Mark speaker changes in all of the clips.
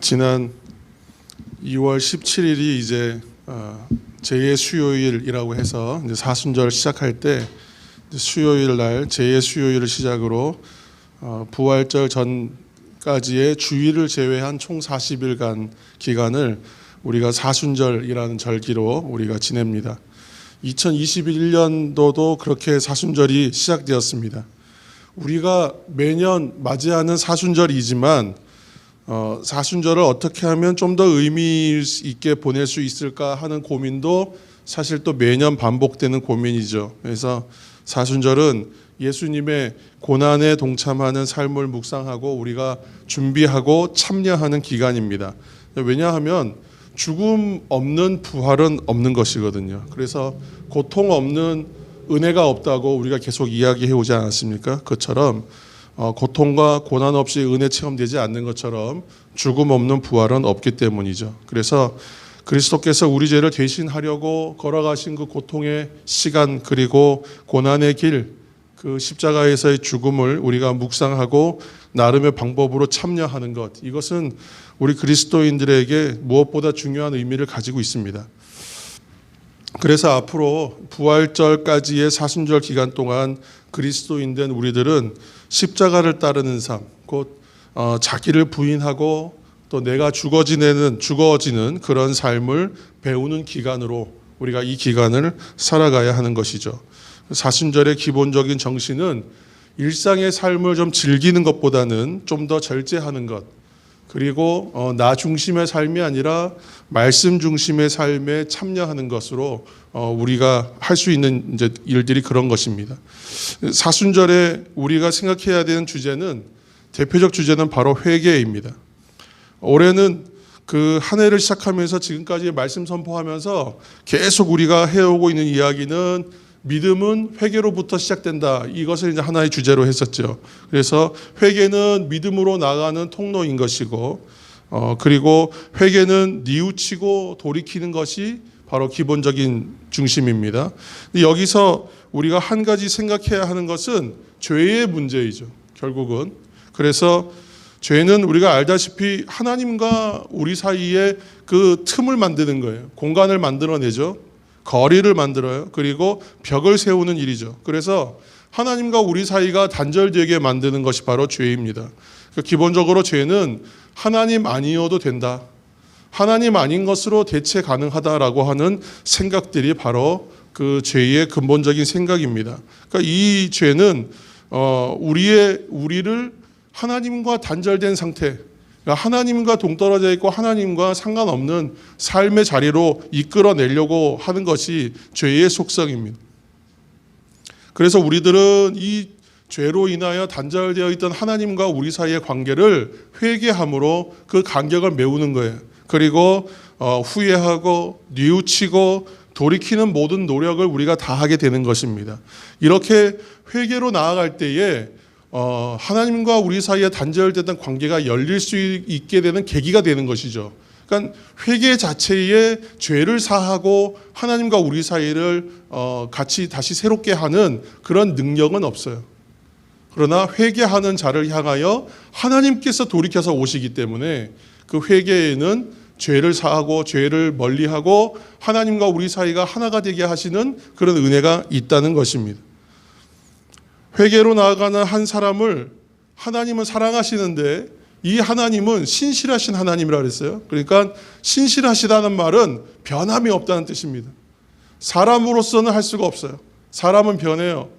Speaker 1: 지난 2월 17일이 이제 제2의 수요일이라고 해서 이제 사순절 시작할 때 수요일 날 제2의 수요일을 시작으로 부활절 전까지의 주일을 제외한 총 40일간 기간을 우리가 사순절이라는 절기로 우리가 지냅니다. 2021년도도 그렇게 사순절이 시작되었습니다. 우리가 매년 맞이하는 사순절이지만 사순절을 어떻게 하면 좀 더 의미 있게 보낼 수 있을까 하는 고민도 사실 또 매년 반복되는 고민이죠. 그래서 사순절은 예수님의 고난에 동참하는 삶을 묵상하고 우리가 준비하고 참여하는 기간입니다. 왜냐하면 죽음 없는 부활은 없는 것이거든요. 그래서 고통 없는 은혜가 없다고 우리가 계속 이야기해 오지 않았습니까? 그처럼 고통과 고난 없이 은혜 체험되지 않는 것처럼 죽음 없는 부활은 없기 때문이죠. 그래서 그리스도께서 우리 죄를 대신하려고 걸어가신 그 고통의 시간 그리고 고난의 길, 그 십자가에서의 죽음을 우리가 묵상하고 나름의 방법으로 참여하는 것, 이것은 우리 그리스도인들에게 무엇보다 중요한 의미를 가지고 있습니다. 그래서 앞으로 부활절까지의 사순절 기간 동안 그리스도인 된 우리들은 십자가를 따르는 삶, 곧 자기를 부인하고 또 내가 죽어지는 그런 삶을 배우는 기간으로 우리가 이 기간을 살아가야 하는 것이죠. 사순절의 기본적인 정신은 일상의 삶을 좀 즐기는 것보다는 좀 더 절제하는 것, 그리고 나 중심의 삶이 아니라 말씀 중심의 삶에 참여하는 것으로 우리가 할 수 있는 이제 일들이 그런 것입니다. 사순절에 우리가 생각해야 되는 주제는, 대표적 주제는 바로 회개입니다. 올해는 그 한 해를 시작하면서 지금까지 말씀 선포하면서 계속 우리가 해오고 있는 이야기는 믿음은 회개로부터 시작된다. 이것을 이제 하나의 주제로 했었죠. 그래서 회개는 믿음으로 나아가는 통로인 것이고, 그리고 회개는 뉘우치고 돌이키는 것이 바로 기본적인 중심입니다. 여기서 우리가 한 가지 생각해야 하는 것은 죄의 문제이죠. 결국은. 그래서 죄는 우리가 알다시피 하나님과 우리 사이에 그 틈을 만드는 거예요. 공간을 만들어내죠. 거리를 만들어요. 그리고 벽을 세우는 일이죠. 그래서 하나님과 우리 사이가 단절되게 만드는 것이 바로 죄입니다. 기본적으로 죄는 하나님 아니어도 된다, 하나님 아닌 것으로 대체 가능하다라고 하는 생각들이 바로 그 죄의 근본적인 생각입니다. 그러니까 이 죄는 우리를 하나님과 단절된 상태, 하나님과 동떨어져 있고 하나님과 상관없는 삶의 자리로 이끌어내려고 하는 것이 죄의 속성입니다. 그래서 우리들은 이 죄로 인하여 단절되어 있던 하나님과 우리 사이의 관계를 회개함으로 그 간격을 메우는 거예요. 그리고 후회하고 뉘우치고 돌이키는 모든 노력을 우리가 다하게 되는 것입니다. 이렇게 회개로 나아갈 때에 하나님과 우리 사이에 단절되던 관계가 열릴 수 있게 되는 계기가 되는 것이죠. 그러니까 회개 자체에 죄를 사하고 하나님과 우리 사이를 같이 다시 새롭게 하는 그런 능력은 없어요. 그러나 회개하는 자를 향하여 하나님께서 돌이켜서 오시기 때문에 그 회개에는 죄를 사하고 죄를 멀리하고 하나님과 우리 사이가 하나가 되게 하시는 그런 은혜가 있다는 것입니다. 회개로 나아가는 한 사람을 하나님은 사랑하시는데 이 하나님은 신실하신 하나님이라 그랬어요. 그러니까 신실하시다는 말은 변함이 없다는 뜻입니다. 사람으로서는 할 수가 없어요. 사람은 변해요.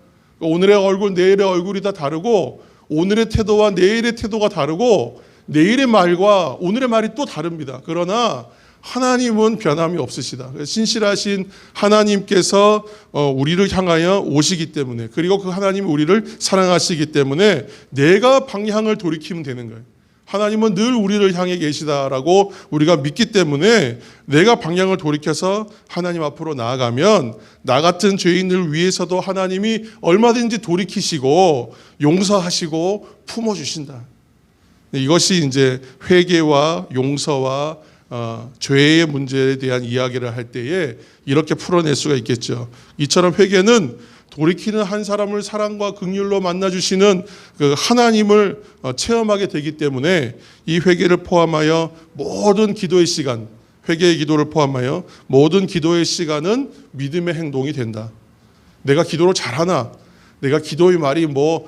Speaker 1: 오늘의 얼굴, 내일의 얼굴이 다 다르고, 오늘의 태도와 내일의 태도가 다르고, 내일의 말과 오늘의 말이 또 다릅니다. 그러나 하나님은 변함이 없으시다. 신실하신 하나님께서 우리를 향하여 오시기 때문에, 그리고 그 하나님이 우리를 사랑하시기 때문에 내가 방향을 돌이키면 되는 거예요. 하나님은 늘 우리를 향해 계시다라고 우리가 믿기 때문에 내가 방향을 돌이켜서 하나님 앞으로 나아가면 나 같은 죄인을 위해서도 하나님이 얼마든지 돌이키시고 용서하시고 품어주신다. 이것이 이제 회개와 용서와 죄의 문제에 대한 이야기를 할 때에 이렇게 풀어낼 수가 있겠죠. 이처럼 회개는 돌이키는 한 사람을 사랑과 긍휼로 만나주시는 그 하나님을 체험하게 되기 때문에 이 회개를 포함하여 모든 기도의 시간, 회개의 기도를 포함하여 모든 기도의 시간은 믿음의 행동이 된다. 내가 기도를 잘하나, 내가 기도의 말이 뭐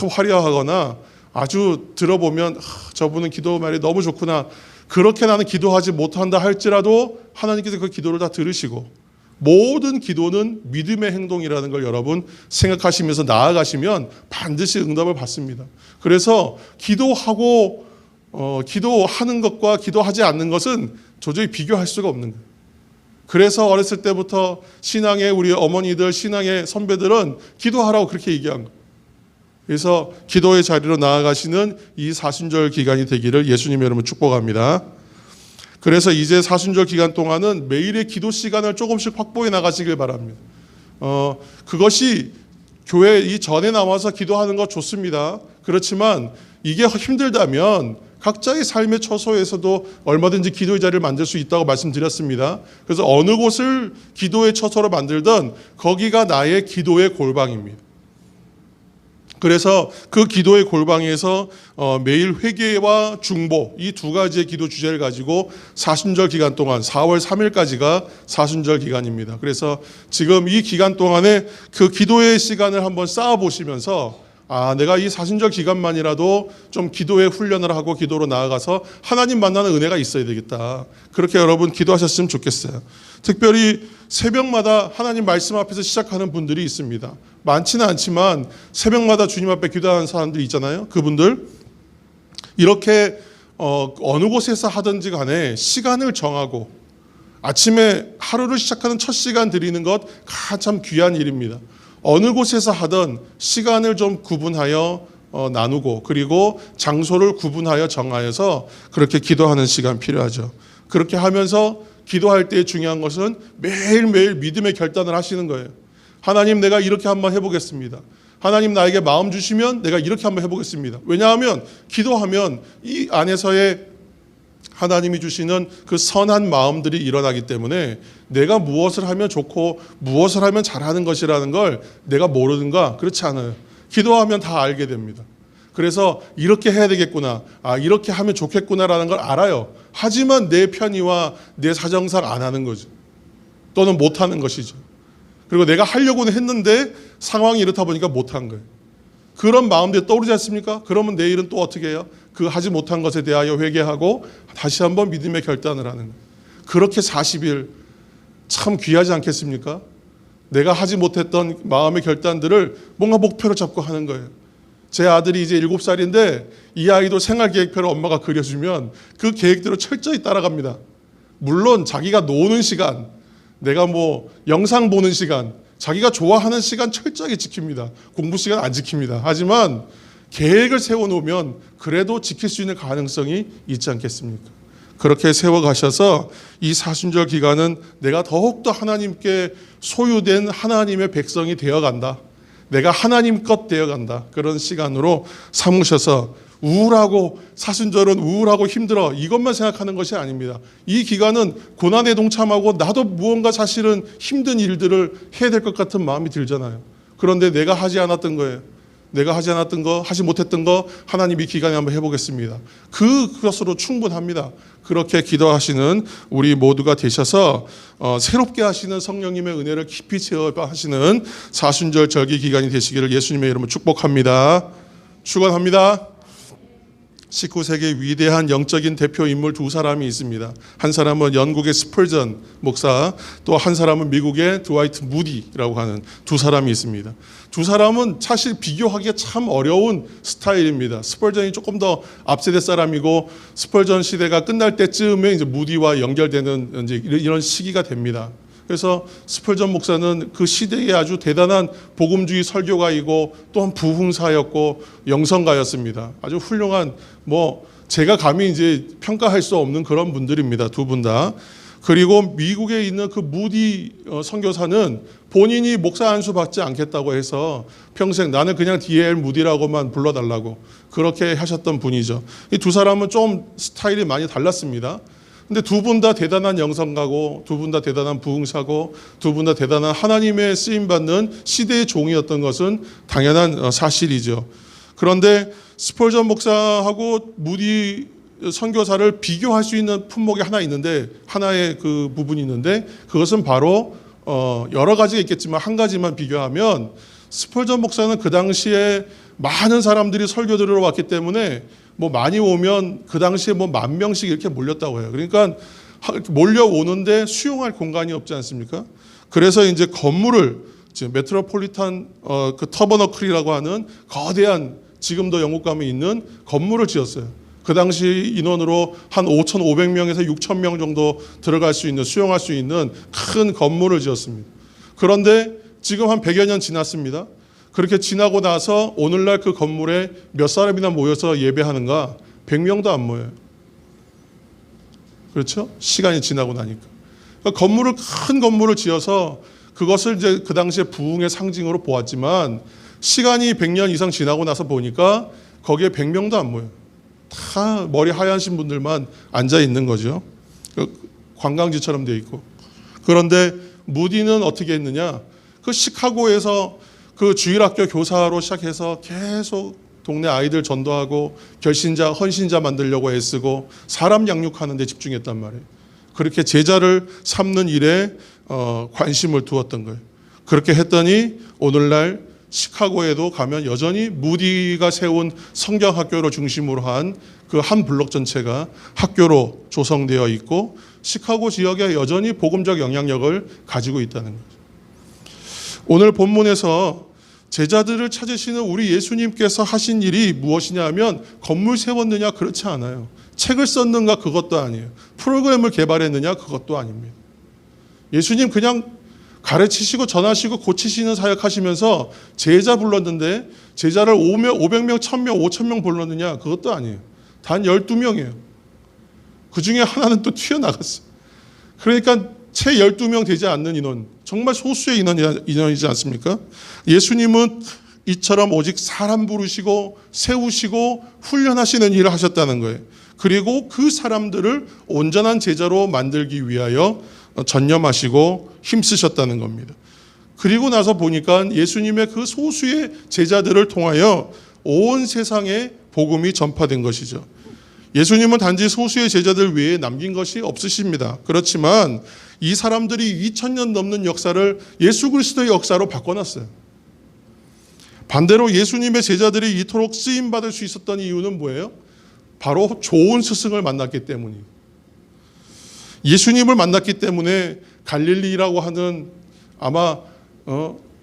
Speaker 1: 화려하거나 아주 들어보면 저분은 기도 말이 너무 좋구나, 그렇게 나는 기도하지 못한다 할지라도 하나님께서 그 기도를 다 들으시고, 모든 기도는 믿음의 행동이라는 걸 여러분 생각하시면서 나아가시면 반드시 응답을 받습니다. 그래서 기도하고 기도하는 것과 기도하지 않는 것은 도저히 비교할 수가 없는 거예요. 그래서 어렸을 때부터 신앙의 우리 어머니들, 신앙의 선배들은 기도하라고 그렇게 얘기한 거예요. 그래서 기도의 자리로 나아가시는 이 사순절 기간이 되기를 예수님의 이름으로 축복합니다. 그래서 이제 사순절 기간 동안은 매일의 기도 시간을 조금씩 확보해 나가시길 바랍니다. 그것이 교회 이전에 나와서 기도하는 거 좋습니다. 그렇지만 이게 힘들다면 각자의 삶의 처소에서도 얼마든지 기도의 자리를 만들 수 있다고 말씀드렸습니다. 그래서 어느 곳을 기도의 처소로 만들든 거기가 나의 기도의 골방입니다. 그래서 그 기도의 골방에서 매일 회개와 중보, 이 두 가지의 기도 주제를 가지고 사순절 기간 동안 4월 3일까지가 사순절 기간입니다. 그래서 지금 이 기간 동안에 그 기도의 시간을 한번 쌓아보시면서 내가 이 사순절 기간만이라도 좀 기도의 훈련을 하고 기도로 나아가서 하나님 만나는 은혜가 있어야 되겠다. 그렇게 여러분 기도하셨으면 좋겠어요. 특별히 새벽마다 하나님 말씀 앞에서 시작하는 분들이 있습니다. 많지는 않지만 새벽마다 주님 앞에 기도하는 사람들이 있잖아요. 그분들 이렇게 어느 곳에서 하든지 간에 시간을 정하고 아침에 하루를 시작하는 첫 시간 드리는 것 참 귀한 일입니다. 어느 곳에서 하든 시간을 좀 구분하여 나누고, 그리고 장소를 구분하여 정하여서 그렇게 기도하는 시간 필요하죠. 그렇게 하면서 기도할 때 중요한 것은 매일매일 믿음의 결단을 하시는 거예요. 하나님, 내가 이렇게 한번 해보겠습니다. 하나님, 나에게 마음 주시면 내가 이렇게 한번 해보겠습니다. 왜냐하면 기도하면 이 안에서의 하나님이 주시는 그 선한 마음들이 일어나기 때문에 내가 무엇을 하면 좋고 무엇을 하면 잘하는 것이라는 걸 내가 모르는가? 그렇지 않아요. 기도하면 다 알게 됩니다. 그래서 이렇게 해야 되겠구나, 이렇게 하면 좋겠구나라는 걸 알아요. 하지만 내 편의와 내 사정상 안 하는 거죠. 또는 못하는 것이죠. 그리고 내가 하려고는 했는데 상황이 이렇다 보니까 못한 거예요. 그런 마음들이 떠오르지 않습니까? 그러면 내일은 또 어떻게 해요? 그 하지 못한 것에 대하여 회개하고 다시 한번 믿음의 결단을 하는 거예요. 그렇게 40일 참 귀하지 않겠습니까? 내가 하지 못했던 마음의 결단들을 뭔가 목표로 잡고 하는 거예요. 제 아들이 이제 7살인데 이 아이도 생활계획표를 엄마가 그려주면 그 계획대로 철저히 따라갑니다. 물론 자기가 노는 시간, 내가 뭐 영상 보는 시간, 자기가 좋아하는 시간 철저하게 지킵니다. 공부 시간 안 지킵니다. 하지만 계획을 세워놓으면 그래도 지킬 수 있는 가능성이 있지 않겠습니까? 그렇게 세워가셔서 이 사순절 기간은 내가 더욱더 하나님께 소유된 하나님의 백성이 되어간다. 내가 하나님 것 되어간다. 그런 시간으로 삼으셔서 우울하고, 사순절은 우울하고 힘들어, 이것만 생각하는 것이 아닙니다. 이 기간은 고난에 동참하고 나도 무언가 사실은 힘든 일들을 해야 될 것 같은 마음이 들잖아요. 그런데 내가 하지 않았던 거예요. 내가 하지 않았던 거, 하지 못했던 거 하나님 이 기간에 한번 해보겠습니다. 그것으로 충분합니다. 그렇게 기도하시는 우리 모두가 되셔서 새롭게 하시는 성령님의 은혜를 깊이 체험하시는 사순절 절기 기간이 되시기를 예수님의 이름으로 축복합니다. 축원합니다. 19세기 위대한 영적인 대표 인물 두 사람이 있습니다. 한 사람은 영국의 스펄전 목사, 또 한 사람은 미국의 드와이트 무디라고 하는 두 사람이 있습니다. 두 사람은 사실 비교하기가 참 어려운 스타일입니다. 스펄전이 조금 더 앞세대 사람이고, 스펄전 시대가 끝날 때쯤에 이제 무디와 연결되는 이제 이런 시기가 됩니다. 그래서 스펄전 목사는 그 시대에 아주 대단한 복음주의 설교가이고 또한 부흥사였고 영성가였습니다. 아주 훌륭한, 제가 감히 이제 평가할 수 없는 그런 분들입니다. 두 분 다. 그리고 미국에 있는 그 무디 선교사는 본인이 목사 안수 받지 않겠다고 해서 평생 나는 그냥 D.L. 무디라고만 불러달라고 그렇게 하셨던 분이죠. 이 두 사람은 좀 스타일이 많이 달랐습니다. 근데 두 분 다 대단한 영성가고, 두 분 다 대단한 부흥사고, 두 분 다 대단한 하나님의 쓰임받는 시대의 종이었던 것은 당연한 사실이죠. 그런데 스펄전 목사하고 무디 선교사를 비교할 수 있는 품목이 하나 있는데, 하나의 그 부분이 있는데, 그것은 바로 여러 가지가 있겠지만 한 가지만 비교하면, 스펄전 목사는 그 당시에 많은 사람들이 설교 들으러 왔기 때문에 뭐 많이 오면 그 당시에 뭐 10,000명씩 이렇게 몰렸다고 해요. 그러니까 몰려오는데 수용할 공간이 없지 않습니까? 그래서 이제 건물을 지금 메트로폴리탄 그 터버너클이라고 하는 거대한, 지금도 영국 가면 있는 건물을 지었어요. 그 당시 인원으로 한 5,500명에서 6,000명 정도 들어갈 수 있는, 수용할 수 있는 큰 건물을 지었습니다. 그런데 지금 한 100여 년 지났습니다. 그렇게 지나고 나서 오늘날 그 건물에 몇 사람이나 모여서 예배하는가? 100명도 안 모여요. 그렇죠? 시간이 지나고 나니까. 그러니까 큰 건물을 지어서 그것을 이제 그 당시에 부흥의 상징으로 보았지만, 시간이 100년 이상 지나고 나서 보니까 거기에 100명도 안 모여요. 다 머리 하얀신 분들만 앉아 있는 거죠. 관광지처럼 되어 있고. 그런데 무디는 어떻게 했느냐? 그 시카고에서 그 주일학교 교사로 시작해서 계속 동네 아이들 전도하고 결신자, 헌신자 만들려고 애쓰고 사람 양육하는 데 집중했단 말이에요. 그렇게 제자를 삼는 일에 관심을 두었던 거예요. 그렇게 했더니 오늘날 시카고에도 가면 여전히 무디가 세운 성경학교를 중심으로 한 그 한 블록 전체가 학교로 조성되어 있고, 시카고 지역에 여전히 복음적 영향력을 가지고 있다는 거죠. 오늘 본문에서 제자들을 찾으시는 우리 예수님께서 하신 일이 무엇이냐 하면, 건물 세웠느냐? 그렇지 않아요. 책을 썼는가? 그것도 아니에요. 프로그램을 개발했느냐? 그것도 아닙니다. 예수님 그냥 가르치시고 전하시고 고치시는 사역 하시면서 제자 불렀는데, 제자를 500명, 1,000명, 5,000명 불렀느냐? 그것도 아니에요. 단 12명이에요. 그 중에 하나는 또 튀어나갔어요. 그러니까 채 12명 되지 않는 인원, 정말 소수의 인원이지 않습니까? 예수님은 이처럼 오직 사람 부르시고 세우시고 훈련하시는 일을 하셨다는 거예요. 그리고 그 사람들을 온전한 제자로 만들기 위하여 전념하시고 힘쓰셨다는 겁니다. 그리고 나서 보니까 예수님의 그 소수의 제자들을 통하여 온 세상에 복음이 전파된 것이죠. 예수님은 단지 소수의 제자들 외에 남긴 것이 없으십니다. 그렇지만 이 사람들이 2000년 넘는 역사를 예수 그리스도의 역사로 바꿔놨어요. 반대로 예수님의 제자들이 이토록 쓰임받을 수 있었던 이유는 뭐예요? 바로 좋은 스승을 만났기 때문이에요. 예수님을 만났기 때문에 갈릴리라고 하는, 아마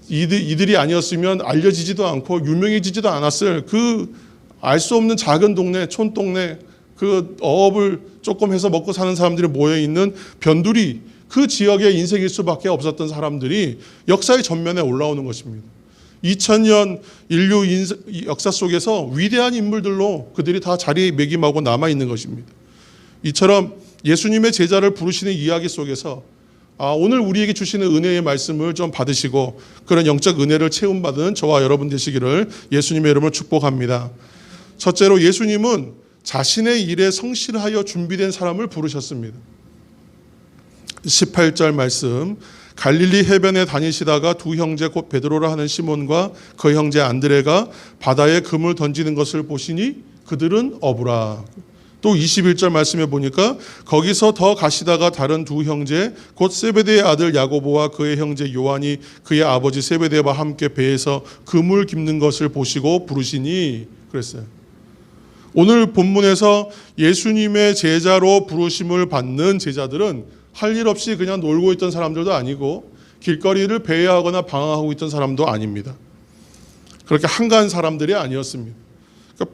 Speaker 1: 이들이 아니었으면 알려지지도 않고 유명해지지도 않았을 그 알 수 없는 작은 동네, 촌동네, 그 어업을 조금 해서 먹고 사는 사람들이 모여있는 변두리, 그 지역의 인생일 수밖에 없었던 사람들이 역사의 전면에 올라오는 것입니다. 2000년 인류 역사 속에서 위대한 인물들로 그들이 다 자리매김하고 남아있는 것입니다. 이처럼 예수님의 제자를 부르시는 이야기 속에서 오늘 우리에게 주시는 은혜의 말씀을 좀 받으시고 그런 영적 은혜를 체험받은 저와 여러분 되시기를 예수님의 이름으로 축복합니다. 첫째로 예수님은 자신의 일에 성실하여 준비된 사람을 부르셨습니다. 18절 말씀, 갈릴리 해변에 다니시다가 두 형제 곧 베드로라 하는 시몬과 그 형제 안드레가 바다에 금을 던지는 것을 보시니 그들은 어부라. 또 21절 말씀에 보니까 거기서 더 가시다가 다른 두 형제 곧 세베대의 아들 야고보와 그의 형제 요한이 그의 아버지 세베대와 함께 배에서 금을 깁는 것을 보시고 부르시니 그랬어요. 오늘 본문에서 예수님의 제자로 부르심을 받는 제자들은 할 일 없이 그냥 놀고 있던 사람들도 아니고 길거리를 배회하거나 방황하고 있던 사람도 아닙니다. 그렇게 한가한 사람들이 아니었습니다. 그러니까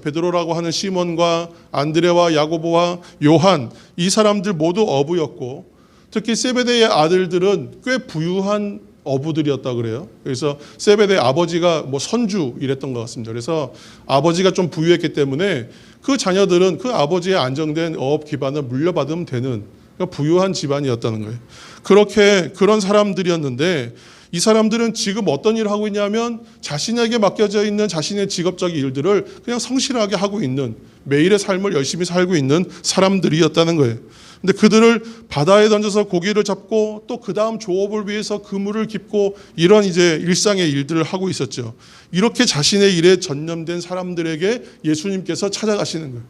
Speaker 1: 베드로라고 하는 시몬과 안드레와 야고보와 요한, 이 사람들 모두 어부였고, 특히 세베대의 아들들은 꽤 부유한 어부들이었다 그래요. 그래서 세베대의 아버지가 선주 이랬던 것 같습니다. 그래서 아버지가 좀 부유했기 때문에 그 자녀들은 그 아버지의 안정된 어업 기반을 물려받으면 되는, 그러니까 부유한 집안이었다는 거예요. 그런 사람들이었는데, 이 사람들은 지금 어떤 일을 하고 있냐면 자신에게 맡겨져 있는 자신의 직업적 일들을 그냥 성실하게 하고 있는, 매일의 삶을 열심히 살고 있는 사람들이었다는 거예요. 근데 그들을 바다에 던져서 고기를 잡고 또 그 다음 조업을 위해서 그물을 깁고 이런 이제 일상의 일들을 하고 있었죠. 이렇게 자신의 일에 전념된 사람들에게 예수님께서 찾아가시는 거예요.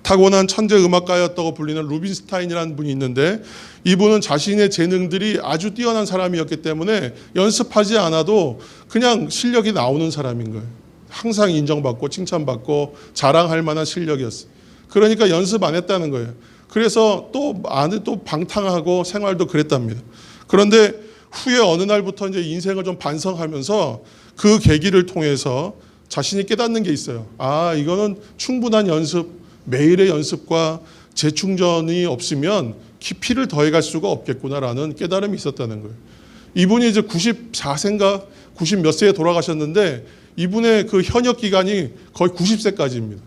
Speaker 1: 타고난 천재 음악가였다고 불리는 루빈스타인이라는 분이 있는데 이분은 자신의 재능들이 아주 뛰어난 사람이었기 때문에 연습하지 않아도 그냥 실력이 나오는 사람인 거예요. 항상 인정받고 칭찬받고 자랑할 만한 실력이었어요. 그러니까 연습 안 했다는 거예요. 그래서 또 안에 또 방탕하고 생활도 그랬답니다. 그런데 후에 어느 날부터 이제 인생을 좀 반성하면서 그 계기를 통해서 자신이 깨닫는 게 있어요. 아, 이거는 충분한 연습, 매일의 연습과 재충전이 없으면 깊이를 더해갈 수가 없겠구나라는 깨달음이 있었다는 거예요. 이분이 이제 94세인가 90 몇 세에 돌아가셨는데 이분의 그 현역 기간이 거의 90세까지입니다.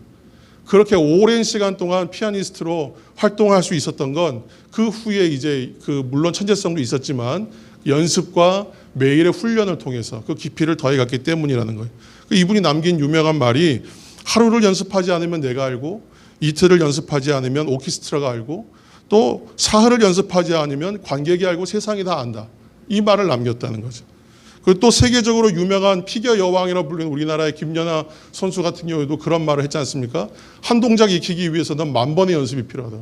Speaker 1: 그렇게 오랜 시간 동안 피아니스트로 활동할 수 있었던 건 그 후에 이제 그 물론 천재성도 있었지만 연습과 매일의 훈련을 통해서 그 깊이를 더해갔기 때문이라는 거예요. 이분이 남긴 유명한 말이 하루를 연습하지 않으면 내가 알고 이틀을 연습하지 않으면 오케스트라가 알고 또 사흘을 연습하지 않으면 관객이 알고 세상이 다 안다. 이 말을 남겼다는 거죠. 그리고 또 세계적으로 유명한 피겨 여왕이라고 불리는 우리나라의 김연아 선수 같은 경우에도 그런 말을 했지 않습니까? 한 동작 익히기 위해서는 10,000번의 연습이 필요하다.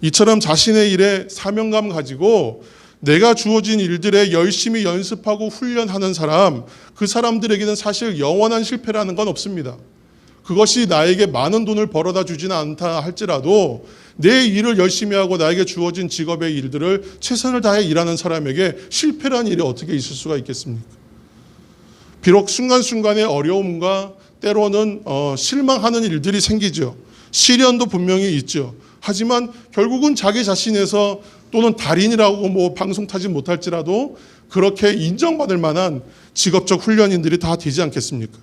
Speaker 1: 이처럼 자신의 일에 사명감 가지고 내가 주어진 일들에 열심히 연습하고 훈련하는 사람, 그 사람들에게는 사실 영원한 실패라는 건 없습니다. 그것이 나에게 많은 돈을 벌어다 주지는 않다 할지라도 내 일을 열심히 하고 나에게 주어진 직업의 일들을 최선을 다해 일하는 사람에게 실패라는 일이 어떻게 있을 수가 있겠습니까? 비록 순간순간의 어려움과 때로는 실망하는 일들이 생기죠. 시련도 분명히 있죠. 하지만 결국은 자기 자신에서 또는 달인이라고 뭐 방송 타지 못할지라도 그렇게 인정받을 만한 직업적 훈련인들이 다 되지 않겠습니까?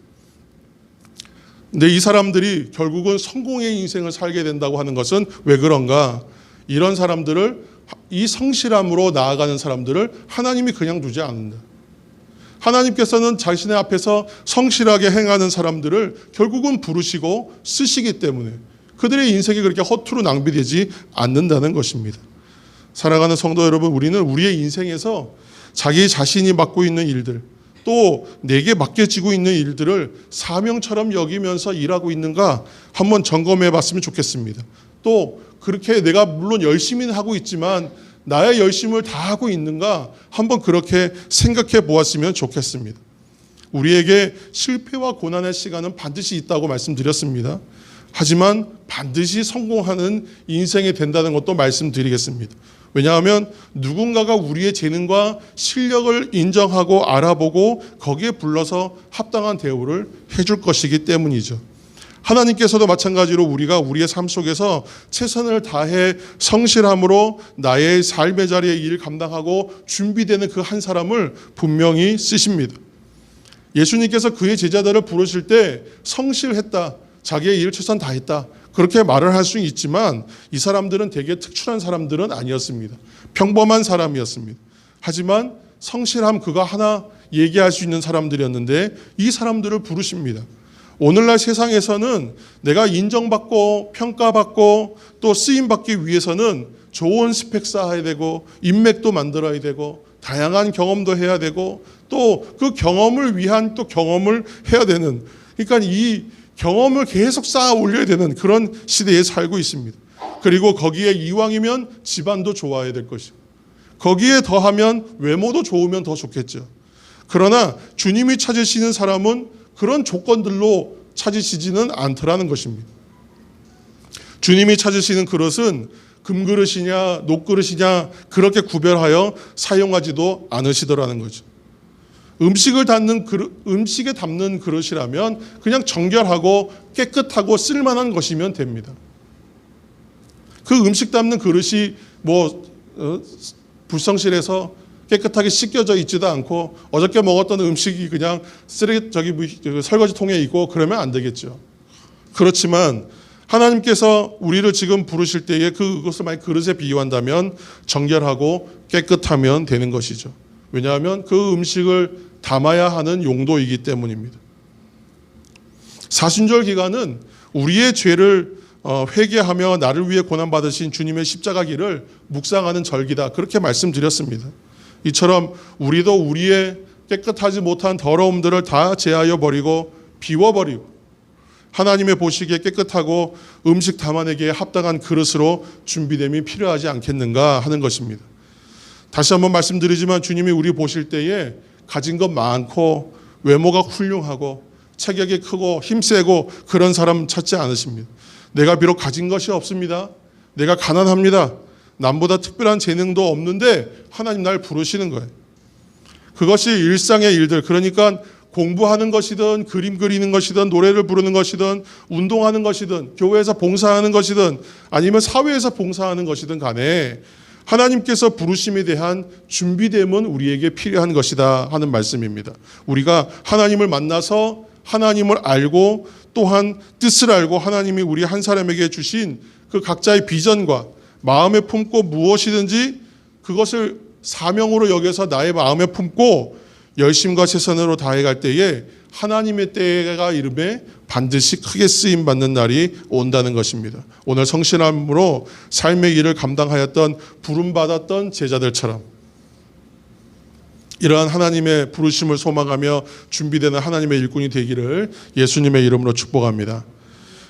Speaker 1: 근데 이 사람들이 결국은 성공의 인생을 살게 된다고 하는 것은 왜 그런가? 이런 사람들을, 이 성실함으로 나아가는 사람들을 하나님이 그냥 두지 않는다. 하나님께서는 자신의 앞에서 성실하게 행하는 사람들을 결국은 부르시고 쓰시기 때문에 그들의 인생이 그렇게 허투루 낭비되지 않는다는 것입니다. 사랑하는 성도 여러분, 우리는 우리의 인생에서 자기 자신이 맡고 있는 일들, 또 내게 맡겨지고 있는 일들을 사명처럼 여기면서 일하고 있는가 한번 점검해 봤으면 좋겠습니다. 또 그렇게 내가 물론 열심히는 하고 있지만 나의 열심을 다하고 있는가 한번 그렇게 생각해 보았으면 좋겠습니다. 우리에게 실패와 고난의 시간은 반드시 있다고 말씀드렸습니다. 하지만 반드시 성공하는 인생이 된다는 것도 말씀드리겠습니다. 왜냐하면 누군가가 우리의 재능과 실력을 인정하고 알아보고 거기에 불러서 합당한 대우를 해줄 것이기 때문이죠. 하나님께서도 마찬가지로 우리가 우리의 삶 속에서 최선을 다해 성실함으로 나의 삶의 자리에 일을 감당하고 준비되는 그 한 사람을 분명히 쓰십니다. 예수님께서 그의 제자들을 부르실 때 성실했다, 자기의 일을 최선 다했다, 그렇게 말을 할 수 있지만 이 사람들은 되게 특출한 사람들은 아니었습니다. 평범한 사람이었습니다. 하지만 성실함 그거 하나 얘기할 수 있는 사람들이었는데 이 사람들을 부르십니다. 오늘날 세상에서는 내가 인정받고 평가받고 또 쓰임받기 위해서는 좋은 스펙 쌓아야 되고 인맥도 만들어야 되고 다양한 경험도 해야 되고 또 그 경험을 위한 또 경험을 해야 되는, 그러니까 이 경험을 계속 쌓아 올려야 되는 그런 시대에 살고 있습니다. 그리고 거기에 이왕이면 집안도 좋아야 될 것이고 거기에 더하면 외모도 좋으면 더 좋겠죠. 그러나 주님이 찾으시는 사람은 그런 조건들로 찾으시지는 않더라는 것입니다. 주님이 찾으시는 그릇은 금그릇이냐 녹그릇이냐 그렇게 구별하여 사용하지도 않으시더라는 거죠. 음식에 담는 그릇이라면 그냥 정결하고 깨끗하고 쓸만한 것이면 됩니다. 그 음식 담는 그릇이 불성실해서 깨끗하게 씻겨져 있지도 않고 어저께 먹었던 음식이 그냥 설거지통에 있고 그러면 안 되겠죠. 그렇지만 하나님께서 우리를 지금 부르실 때에 그것을 만약 그릇에 비유한다면 정결하고 깨끗하면 되는 것이죠. 왜냐하면 그 음식을 담아야 하는 용도이기 때문입니다. 사순절 기간은 우리의 죄를 회개하며 나를 위해 고난받으신 주님의 십자가 길을 묵상하는 절기다. 그렇게 말씀드렸습니다. 이처럼 우리도 우리의 깨끗하지 못한 더러움들을 다 제하여 버리고 비워버리고 하나님의 보시기에 깨끗하고 음식 담아내기에 합당한 그릇으로 준비됨이 필요하지 않겠는가 하는 것입니다. 다시 한번 말씀드리지만 주님이 우리 보실 때에 가진 것 많고 외모가 훌륭하고 체격이 크고 힘세고 그런 사람 찾지 않으십니다. 내가 비록 가진 것이 없습니다. 내가 가난합니다. 남보다 특별한 재능도 없는데 하나님 날 부르시는 거예요. 그것이 일상의 일들, 그러니까 공부하는 것이든 그림 그리는 것이든 노래를 부르는 것이든 운동하는 것이든 교회에서 봉사하는 것이든 아니면 사회에서 봉사하는 것이든 간에 하나님께서 부르심에 대한 준비됨은 우리에게 필요한 것이다 하는 말씀입니다. 우리가 하나님을 만나서 하나님을 알고 또한 뜻을 알고 하나님이 우리 한 사람에게 주신 그 각자의 비전과 마음에 품고 무엇이든지 그것을 사명으로 여겨서 나의 마음에 품고 열심과 최선으로 다해갈 때에 하나님의 때가 이름에 반드시 크게 쓰임받는 날이 온다는 것입니다. 오늘 성실함으로 삶의 일을 감당하였던 부름받았던 제자들처럼 이러한 하나님의 부르심을 소망하며 준비되는 하나님의 일꾼이 되기를 예수님의 이름으로 축복합니다.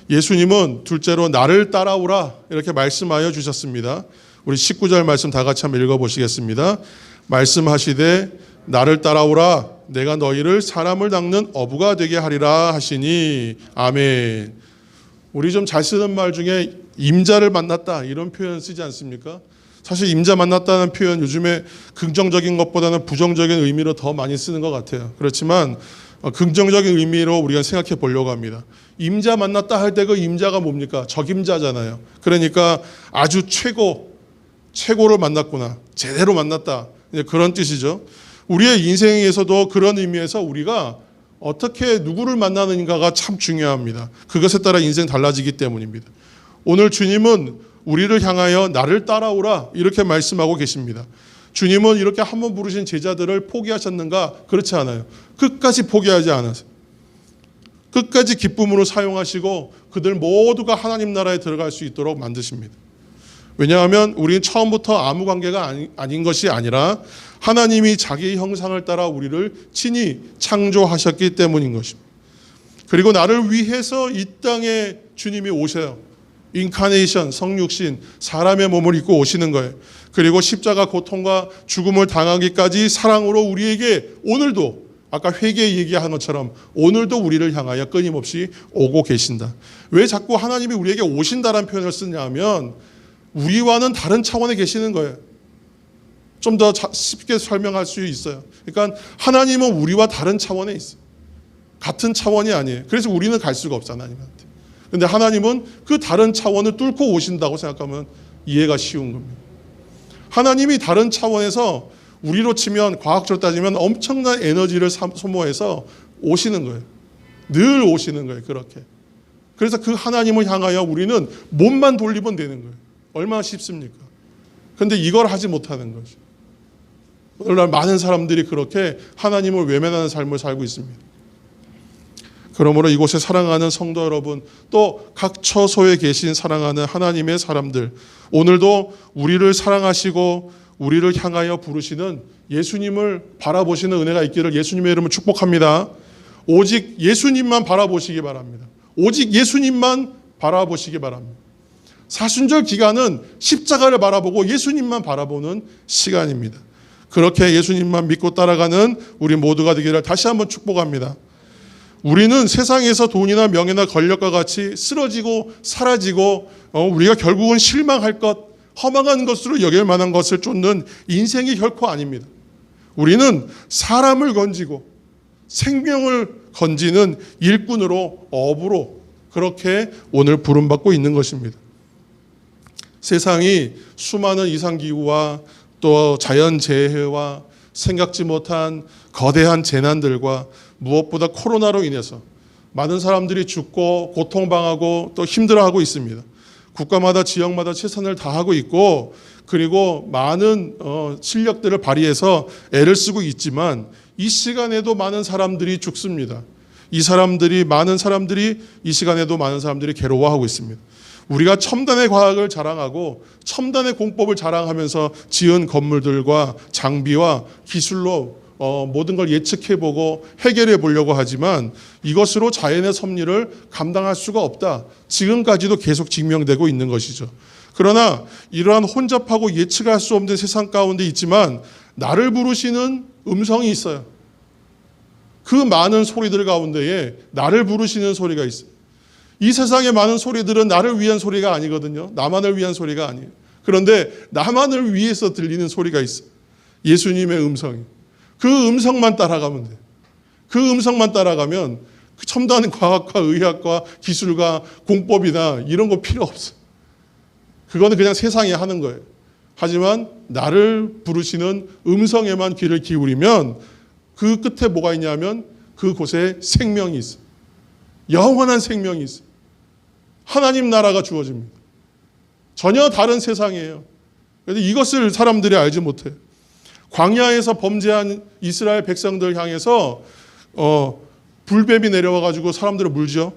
Speaker 1: 예수님은 둘째로 나를 따라오라 이렇게 말씀하여 주셨습니다. 우리 19절 말씀 다 같이 한번 읽어보시겠습니다. 말씀하시되 나를 따라오라 내가 너희를 사람을 닦는 어부가 되게 하리라 하시니 아멘. 우리 좀 잘 쓰는 말 중에 임자를 만났다 이런 표현 쓰지 않습니까? 사실 임자 만났다는 표현 요즘에 긍정적인 것보다는 부정적인 의미로 더 많이 쓰는 것 같아요. 그렇지만 긍정적인 의미로 우리가 생각해 보려고 합니다. 임자 만났다 할 때 그 임자가 뭡니까? 적임자잖아요. 그러니까 아주 최고를 만났구나. 제대로 만났다. 그런 뜻이죠. 우리의 인생에서도 그런 의미에서 우리가 어떻게 누구를 만나는가가 참 중요합니다. 그것에 따라 인생 달라지기 때문입니다. 오늘 주님은 우리를 향하여 나를 따라오라 이렇게 말씀하고 계십니다. 주님은 이렇게 한번 부르신 제자들을 포기하셨는가? 그렇지 않아요. 끝까지 포기하지 않으세요. 끝까지 기쁨으로 사용하시고 그들 모두가 하나님 나라에 들어갈 수 있도록 만드십니다. 왜냐하면 우리는 처음부터 아무 관계가 아닌 것이 아니라 하나님이 자기 형상을 따라 우리를 친히 창조하셨기 때문인 것입니다. 그리고 나를 위해서 이 땅에 주님이 오셔요. 인카네이션, 성육신, 사람의 몸을 입고 오시는 거예요. 그리고 십자가 고통과 죽음을 당하기까지 사랑으로 우리에게 오늘도 아까 회개 얘기한 것처럼 오늘도 우리를 향하여 끊임없이 오고 계신다. 왜 자꾸 하나님이 우리에게 오신다라는 표현을 쓰냐면 우리와는 다른 차원에 계시는 거예요. 좀 더 쉽게 설명할 수 있어요. 그러니까 하나님은 우리와 다른 차원에 있어요. 같은 차원이 아니에요. 그래서 우리는 갈 수가 없어 하나님한테. 그런데 하나님은 그 다른 차원을 뚫고 오신다고 생각하면 이해가 쉬운 겁니다. 하나님이 다른 차원에서 우리로 치면 과학적으로 따지면 엄청난 에너지를 소모해서 오시는 거예요. 늘 오시는 거예요. 그렇게. 그래서 그 하나님을 향하여 우리는 몸만 돌리면 되는 거예요. 얼마나 쉽습니까? 그런데 이걸 하지 못하는 거죠. 오늘날 많은 사람들이 그렇게 하나님을 외면하는 삶을 살고 있습니다. 그러므로 이곳에 사랑하는 성도 여러분, 또 각 처소에 계신 사랑하는 하나님의 사람들, 오늘도 우리를 사랑하시고 우리를 향하여 부르시는 예수님을 바라보시는 은혜가 있기를 예수님의 이름으로 축복합니다. 오직 예수님만 바라보시기 바랍니다. 오직 예수님만 바라보시기 바랍니다. 사순절 기간은 십자가를 바라보고 예수님만 바라보는 시간입니다. 그렇게 예수님만 믿고 따라가는 우리 모두가 되기를 다시 한번 축복합니다. 우리는 세상에서 돈이나 명예나 권력과 같이 쓰러지고 사라지고 우리가 결국은 실망할 것, 허망한 것으로 여길 만한 것을 쫓는 인생이 결코 아닙니다. 우리는 사람을 건지고 생명을 건지는 일꾼으로 어부로 그렇게 오늘 부름받고 있는 것입니다. 세상이 수많은 이상기후와 또 자연재해와 생각지 못한 거대한 재난들과 무엇보다 코로나로 인해서 많은 사람들이 죽고 고통당하고 또 힘들어하고 있습니다. 국가마다 지역마다 최선을 다하고 있고 그리고 많은 실력들을 발휘해서 애를 쓰고 있지만 이 시간에도 많은 사람들이 죽습니다. 이 사람들이, 많은 사람들이 이 시간에도 많은 사람들이 괴로워하고 있습니다. 우리가 첨단의 과학을 자랑하고 첨단의 공법을 자랑하면서 지은 건물들과 장비와 기술로 모든 걸 예측해보고 해결해 보려고 하지만 이것으로 자연의 섭리를 감당할 수가 없다. 지금까지도 계속 증명되고 있는 것이죠. 그러나 이러한 혼잡하고 예측할 수 없는 세상 가운데 있지만 나를 부르시는 음성이 있어요. 그 많은 소리들 가운데에 나를 부르시는 소리가 있어요. 이 세상의 많은 소리들은 나를 위한 소리가 아니거든요. 나만을 위한 소리가 아니에요. 그런데 나만을 위해서 들리는 소리가 있어요. 예수님의 음성이. 그 음성만 따라가면 돼요. 그 음성만 따라가면 그 첨단 과학과 의학과 기술과 공법이나 이런 거 필요 없어요. 그거는 그냥 세상에 하는 거예요. 하지만 나를 부르시는 음성에만 귀를 기울이면 그 끝에 뭐가 있냐면 그곳에 생명이 있어요. 영원한 생명이 있어요. 하나님 나라가 주어집니다. 전혀 다른 세상이에요. 그런데 이것을 사람들이 알지 못해요. 광야에서 범죄한 이스라엘 백성들 향해서 불뱀이 내려와가지고 사람들을 물죠.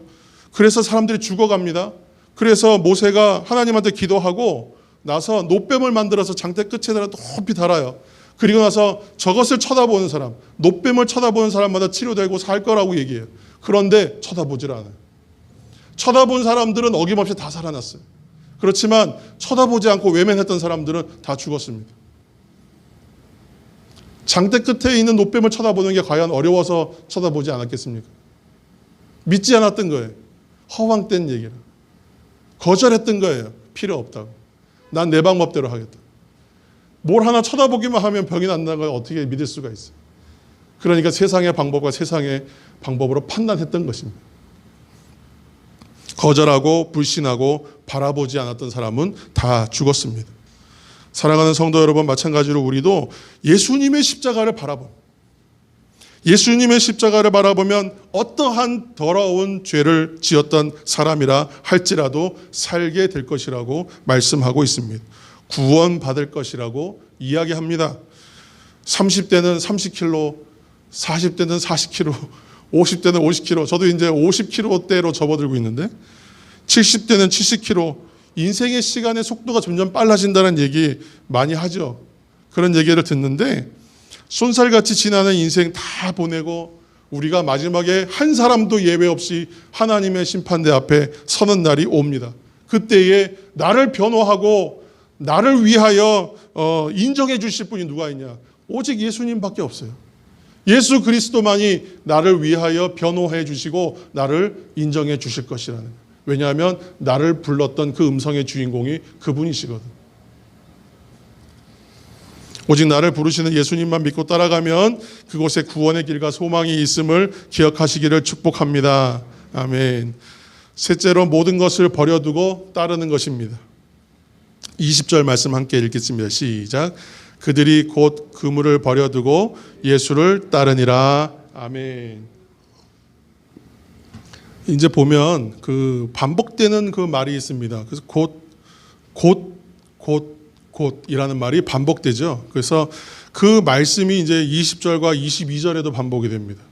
Speaker 1: 그래서 사람들이 죽어갑니다. 그래서 모세가 하나님한테 기도하고 나서 놋뱀을 만들어서 장대 끝에다가 높이 달아요. 그리고 나서 저것을 쳐다보는 사람, 놋뱀을 쳐다보는 사람마다 치료되고 살 거라고 얘기해요. 그런데 쳐다보질 않아요. 쳐다본 사람들은 어김없이 다 살아났어요. 그렇지만 쳐다보지 않고 외면했던 사람들은 다 죽었습니다. 장대 끝에 있는 놋뱀을 쳐다보는 게 과연 어려워서 쳐다보지 않았겠습니까? 믿지 않았던 거예요. 허황된 얘기라. 거절했던 거예요. 필요 없다고. 난 내 방법대로 하겠다. 뭘 하나 쳐다보기만 하면 병이 난다는 걸 어떻게 믿을 수가 있어요. 그러니까 세상의 방법과 세상의 방법으로 판단했던 것입니다. 거절하고 불신하고 바라보지 않았던 사람은 다 죽었습니다. 사랑하는 성도 여러분, 마찬가지로 우리도 예수님의 십자가를 예수님의 십자가를 바라보면 어떠한 더러운 죄를 지었던 사람이라 할지라도 살게 될 것이라고 말씀하고 있습니다. 구원받을 것이라고 이야기합니다. 30대는 30kg, 40대는 40kg, 50대는 50kg. 저도 이제 50kg대로 접어들고 있는데 70대는 70kg. 인생의 시간의 속도가 점점 빨라진다는 얘기 많이 하죠. 그런 얘기를 듣는데 쏜살같이 지나는 인생 다 보내고 우리가 마지막에 한 사람도 예외 없이 하나님의 심판대 앞에 서는 날이 옵니다. 그때에 나를 변호하고 나를 위하여 인정해 주실 분이 누가 있냐? 오직 예수님밖에 없어요. 예수 그리스도만이 나를 위하여 변호해 주시고 나를 인정해 주실 것이라는 거예요. 왜냐하면 나를 불렀던 그 음성의 주인공이 그분이시거든. 오직 나를 부르시는 예수님만 믿고 따라가면 그곳에 구원의 길과 소망이 있음을 기억하시기를 축복합니다. 아멘. 셋째로 모든 것을 버려두고 따르는 것입니다. 20절 말씀 함께 읽겠습니다. 시작. 그들이 곧 그물을 버려두고 예수를 따르니라. 아멘. 이제 보면 그 반복되는 그 말이 있습니다. 그래서 곧이라는 말이 반복되죠. 그래서 그 말씀이 이제 20절과 22절에도 반복이 됩니다.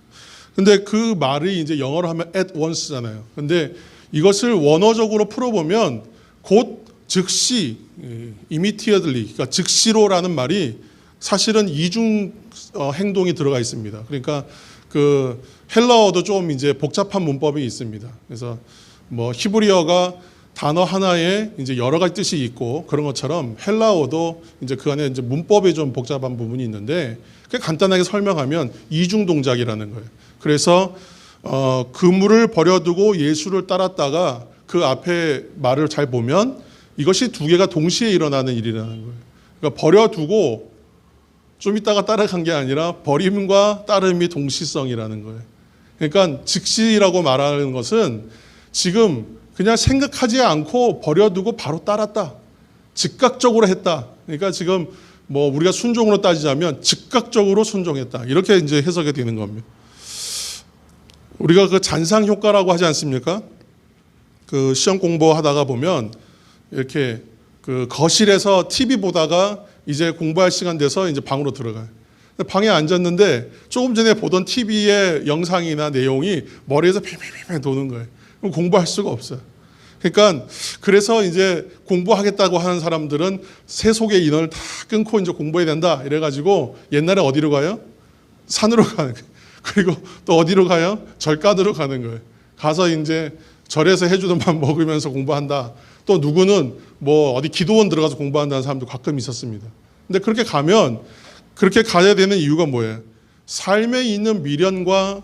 Speaker 1: 근데 그 말이 이제 영어로 하면 at once잖아요. 근데 이것을 원어적으로 풀어보면 곧 즉시, immediately, 그러니까 즉시로라는 말이 사실은 이중 행동이 들어가 있습니다. 그러니까 그 헬라어도 좀 이제 복잡한 문법이 있습니다. 그래서 뭐 히브리어가 단어 하나에 이제 여러 가지 뜻이 있고 그런 것처럼 헬라어도 이제 그 안에 이제 문법이 좀 복잡한 부분이 있는데 간단하게 설명하면 이중 동작이라는 거예요. 그래서 그물을 버려두고 예수를 따랐다가 그 앞에 말을 잘 보면 이것이 두 개가 동시에 일어나는 일이라는 거예요. 그러니까 버려두고 좀 있다가 따라간 게 아니라 버림과 따름이 동시성이라는 거예요. 그러니까 즉시라고 말하는 것은 지금 그냥 생각하지 않고 버려두고 바로 따랐다. 즉각적으로 했다. 그러니까 지금 뭐 우리가 순종으로 따지자면 즉각적으로 순종했다. 이렇게 이제 해석이 되는 겁니다. 우리가 그 잔상 효과라고 하지 않습니까? 그 시험 공부하다가 보면 이렇게 그 거실에서 TV 보다가 이제 공부할 시간 돼서 이제 방으로 들어가요. 방에 앉았는데 조금 전에 보던 TV의 영상이나 내용이 머리에서 핑핑핑 도는 거예요. 그럼 공부할 수가 없어요. 그러니까 그래서 이제 공부하겠다고 하는 사람들은 세속의 인원을 다 끊고 이제 공부해야 된다 이래가지고 옛날에 어디로 가요? 산으로 가는 거예요. 그리고 또 어디로 가요? 절간으로 가는 거예요. 가서 이제 절에서 해주던 밥 먹으면서 공부한다. 또 누구는 뭐 어디 기도원 들어가서 공부한다는 사람도 가끔 있었습니다. 근데 그렇게 가면 그렇게 가야 되는 이유가 뭐예요? 삶에 있는 미련과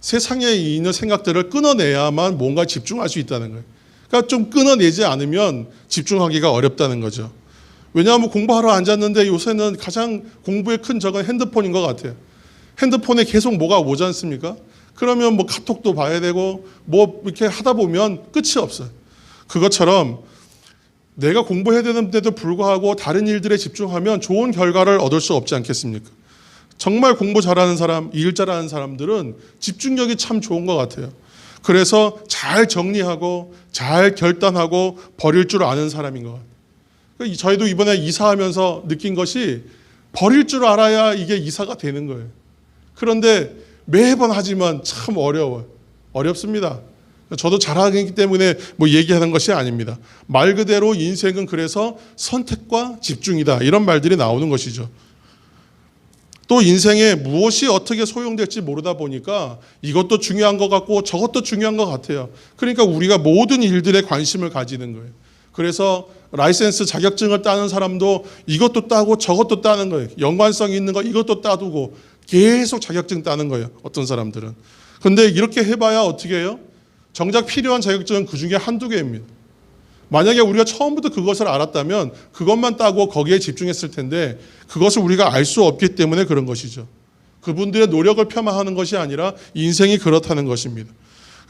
Speaker 1: 세상에 있는 생각들을 끊어내야만 뭔가 집중할 수 있다는 거예요. 그러니까 좀 끊어내지 않으면 집중하기가 어렵다는 거죠. 왜냐하면 공부하러 앉았는데 요새는 가장 공부의 큰 적은 핸드폰인 것 같아요. 핸드폰에 계속 뭐가 오지 않습니까? 그러면 뭐 카톡도 봐야 되고 뭐 이렇게 하다 보면 끝이 없어요. 그것처럼 내가 공부해야 되는데도 불구하고 다른 일들에 집중하면 좋은 결과를 얻을 수 없지 않겠습니까? 정말 공부 잘하는 사람, 일 잘하는 사람들은 집중력이 참 좋은 것 같아요. 그래서 잘 정리하고 잘 결단하고 버릴 줄 아는 사람인 것 같아요. 저희도 이번에 이사하면서 느낀 것이 버릴 줄 알아야 이게 이사가 되는 거예요. 그런데 매번 하지만 참 어려워요. 어렵습니다. 저도 잘하기 때문에 뭐 얘기하는 것이 아닙니다. 말 그대로 인생은 그래서 선택과 집중이다. 이런 말들이 나오는 것이죠. 또 인생에 무엇이 어떻게 소용될지 모르다 보니까 이것도 중요한 것 같고 저것도 중요한 것 같아요. 그러니까 우리가 모든 일들에 관심을 가지는 거예요. 그래서 라이센스 자격증을 따는 사람도 이것도 따고 저것도 따는 거예요. 연관성 있는 거 이것도 따두고 계속 자격증 따는 거예요. 어떤 사람들은. 근데 이렇게 해봐야 어떻게 해요? 정작 필요한 자격증은 그중에 한두 개입니다. 만약에 우리가 처음부터 그것을 알았다면 그것만 따고 거기에 집중했을 텐데 그것을 우리가 알 수 없기 때문에 그런 것이죠. 그분들의 노력을 폄하하는 것이 아니라 인생이 그렇다는 것입니다.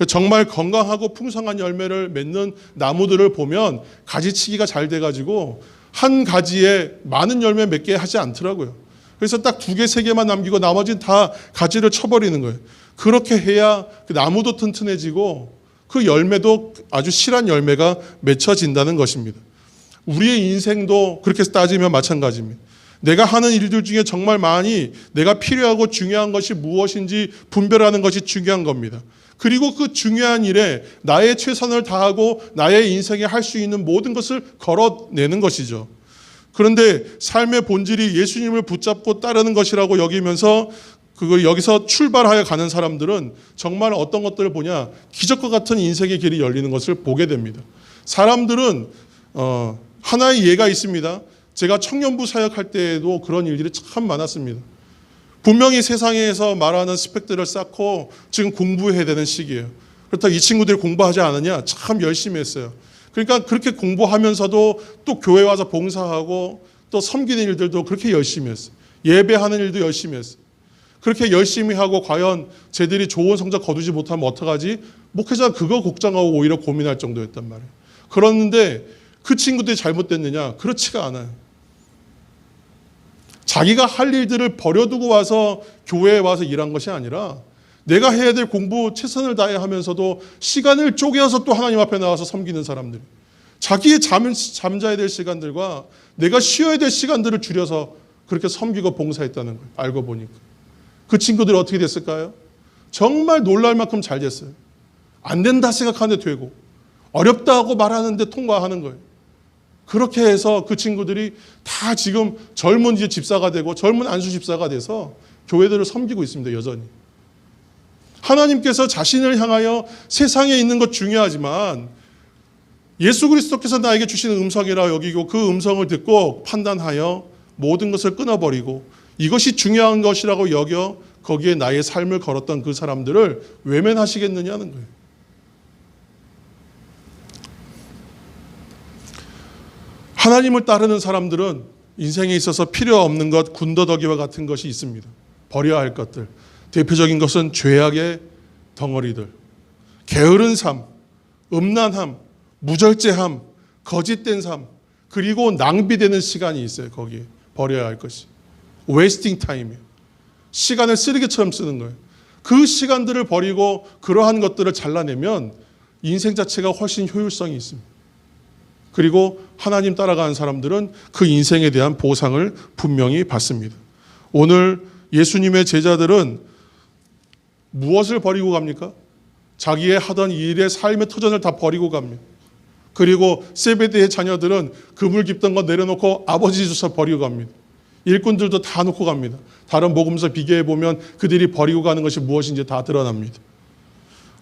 Speaker 1: 정말 건강하고 풍성한 열매를 맺는 나무들을 보면 가지치기가 잘 돼가지고 한 가지에 많은 열매 맺게 하지 않더라고요. 그래서 딱 2개, 3개만 남기고 나머지는 다 가지를 쳐버리는 거예요. 그렇게 해야 그 나무도 튼튼해지고 그 열매도 아주 실한 열매가 맺혀진다는 것입니다. 우리의 인생도 그렇게 따지면 마찬가지입니다. 내가 하는 일들 중에 정말 많이 내가 필요하고 중요한 것이 무엇인지 분별하는 것이 중요한 겁니다. 그리고 그 중요한 일에 나의 최선을 다하고 나의 인생에 할 수 있는 모든 것을 걸어내는 것이죠. 그런데 삶의 본질이 예수님을 붙잡고 따르는 것이라고 여기면서 그걸 여기서 출발하여 가는 사람들은 정말 어떤 것들을 보냐? 기적과 같은 인생의 길이 열리는 것을 보게 됩니다. 사람들은 하나의 예가 있습니다. 제가 청년부 사역할 때에도 그런 일들이 참 많았습니다. 분명히 세상에서 말하는 스펙들을 쌓고 지금 공부해야 되는 시기예요. 그렇다고 이 친구들이 공부하지 않느냐? 참 열심히 했어요. 그러니까 그렇게 공부하면서도 또 교회 와서 봉사하고 또 섬기는 일들도 그렇게 열심히 했어요. 예배하는 일도 열심히 했어요. 그렇게 열심히 하고 과연 쟤들이 좋은 성적 거두지 못하면 어떡하지? 목회자가 그거 걱정하고 오히려 고민할 정도였단 말이에요. 그런데 그 친구들이 잘못됐느냐? 그렇지가 않아요. 자기가 할 일들을 버려두고 와서 교회에 와서 일한 것이 아니라 내가 해야 될 공부 최선을 다해 하면서도 시간을 쪼개서 또 하나님 앞에 나와서 섬기는 사람들. 자기의 잠자야 될 시간들과 내가 쉬어야 될 시간들을 줄여서 그렇게 섬기고 봉사했다는 거예요. 알고 보니까. 그 친구들이 어떻게 됐을까요? 정말 놀랄 만큼 잘 됐어요. 안 된다 생각하는데 되고 어렵다고 말하는데 통과하는 거예요. 그렇게 해서 그 친구들이 다 지금 젊은 이제 집사가 되고 젊은 안수 집사가 돼서 교회들을 섬기고 있습니다. 여전히. 하나님께서 자신을 향하여 세상에 있는 것 중요하지만 예수 그리스도께서 나에게 주시는 음성이라 여기고 그 음성을 듣고 판단하여 모든 것을 끊어버리고 이것이 중요한 것이라고 여겨 거기에 나의 삶을 걸었던 그 사람들을 외면하시겠느냐는 거예요. 하나님을 따르는 사람들은 인생에 있어서 필요 없는 것, 군더더기와 같은 것이 있습니다. 버려야 할 것들. 대표적인 것은 죄악의 덩어리들, 게으른 삶, 음란함, 무절제함, 거짓된 삶, 그리고 낭비되는 시간이 있어요. 거기에 버려야 할 것이. 웨이스팅 타임이에요. 시간을 쓰레기처럼 쓰는 거예요. 그 시간들을 버리고 그러한 것들을 잘라내면 인생 자체가 훨씬 효율성이 있습니다. 그리고 하나님 따라가는 사람들은 그 인생에 대한 보상을 분명히 받습니다. 오늘 예수님의 제자들은 무엇을 버리고 갑니까? 자기의 하던 일의 삶의 터전을 다 버리고 갑니다. 그리고 세베대의 자녀들은 그물 깊던 거 내려놓고 아버지 주서 버리고 갑니다. 일꾼들도 다 놓고 갑니다. 다른 복음서 비교해 보면 그들이 버리고 가는 것이 무엇인지 다 드러납니다.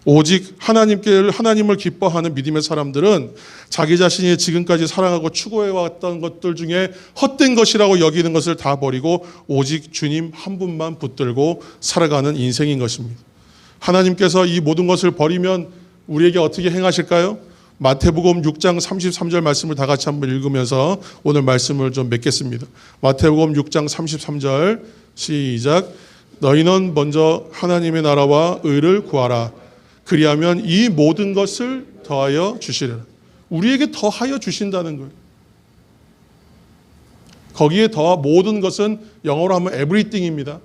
Speaker 1: 오직 하나님을 기뻐하는 믿음의 사람들은 자기 자신이 지금까지 사랑하고 추구해왔던 것들 중에 헛된 것이라고 여기는 것을 다 버리고 오직 주님 한 분만 붙들고 살아가는 인생인 것입니다. 하나님께서 이 모든 것을 버리면 우리에게 어떻게 행하실까요? 마태복음 6장 33절 말씀을 다 같이 한번 읽으면서 오늘 말씀을 좀 맺겠습니다. 마태복음 6장 33절 시작. 너희는 먼저 하나님의 나라와 의를 구하라. 그리하면 이 모든 것을 더하여 주시리라. 우리에게 더하여 주신다는 거예요. 거기에 모든 것은 영어로 하면 everything입니다.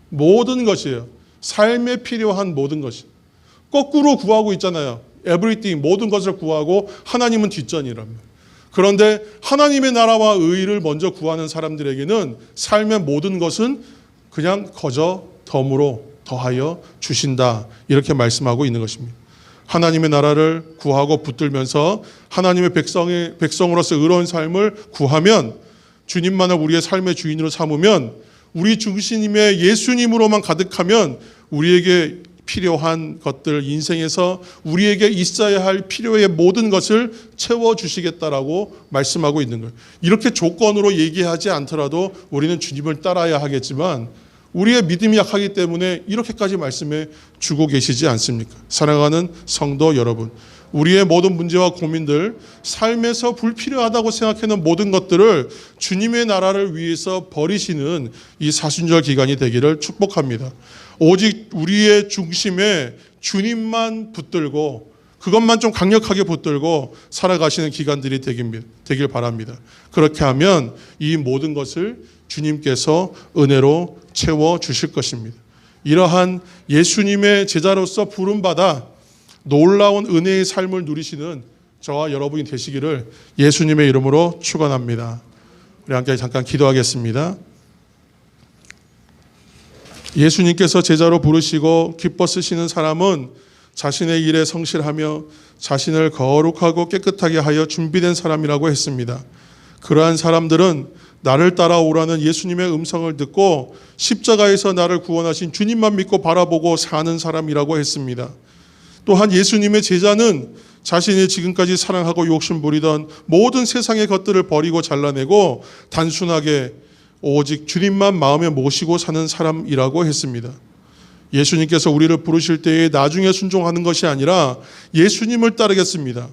Speaker 1: 모든 것이에요. 삶에 필요한 모든 것이. 거꾸로 구하고 있잖아요. everything, 모든 것을 구하고 하나님은 뒷전이랍니다. 그런데 하나님의 나라와 의를 먼저 구하는 사람들에게는 삶의 모든 것은 그냥 거저 덤으로 더하여 주신다. 이렇게 말씀하고 있는 것입니다. 하나님의 나라를 구하고 붙들면서 하나님의 백성으로서 의로운 삶을 구하면 주님만을 우리의 삶의 주인으로 삼으면 우리 중심의 예수님으로만 가득하면 우리에게 필요한 것들 인생에서 우리에게 있어야 할 필요의 모든 것을 채워주시겠다라고 말씀하고 있는 거예요. 이렇게 조건으로 얘기하지 않더라도 우리는 주님을 따라야 하겠지만 우리의 믿음이 약하기 때문에 이렇게까지 말씀해 주고 계시지 않습니까? 사랑하는 성도 여러분, 우리의 모든 문제와 고민들, 삶에서 불필요하다고 생각하는 모든 것들을 주님의 나라를 위해서 버리시는 이 사순절 기간이 되기를 축복합니다. 오직 우리의 중심에 주님만 붙들고 그것만 좀 강력하게 붙들고 살아가시는 기간들이 되길 바랍니다. 그렇게 하면 이 모든 것을 주님께서 은혜로 채워주실 것입니다. 이러한 예수님의 제자로서 부름받아 놀라운 은혜의 삶을 누리시는 저와 여러분이 되시기를 예수님의 이름으로 축원합니다. 우리 함께 잠깐 기도하겠습니다. 예수님께서 제자로 부르시고 기뻐 쓰시는 사람은 자신의 일에 성실하며 자신을 거룩하고 깨끗하게 하여 준비된 사람이라고 했습니다. 그러한 사람들은 나를 따라오라는 예수님의 음성을 듣고 십자가에서 나를 구원하신 주님만 믿고 바라보고 사는 사람이라고 했습니다. 또한 예수님의 제자는 자신이 지금까지 사랑하고 욕심부리던 모든 세상의 것들을 버리고 잘라내고 단순하게 오직 주님만 마음에 모시고 사는 사람이라고 했습니다. 예수님께서 우리를 부르실 때에 나중에 순종하는 것이 아니라 예수님을 따르겠습니다.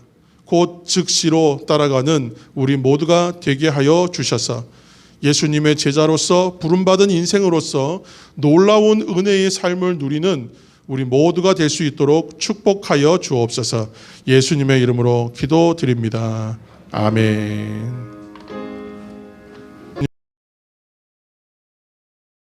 Speaker 1: 곧 즉시로 따라가는 우리 모두가 되게 하여 주셔서 예수님의 제자로서 부름받은 인생으로서 놀라운 은혜의 삶을 누리는 우리 모두가 될 수 있도록 축복하여 주옵소서. 예수님의 이름으로 기도드립니다. 아멘.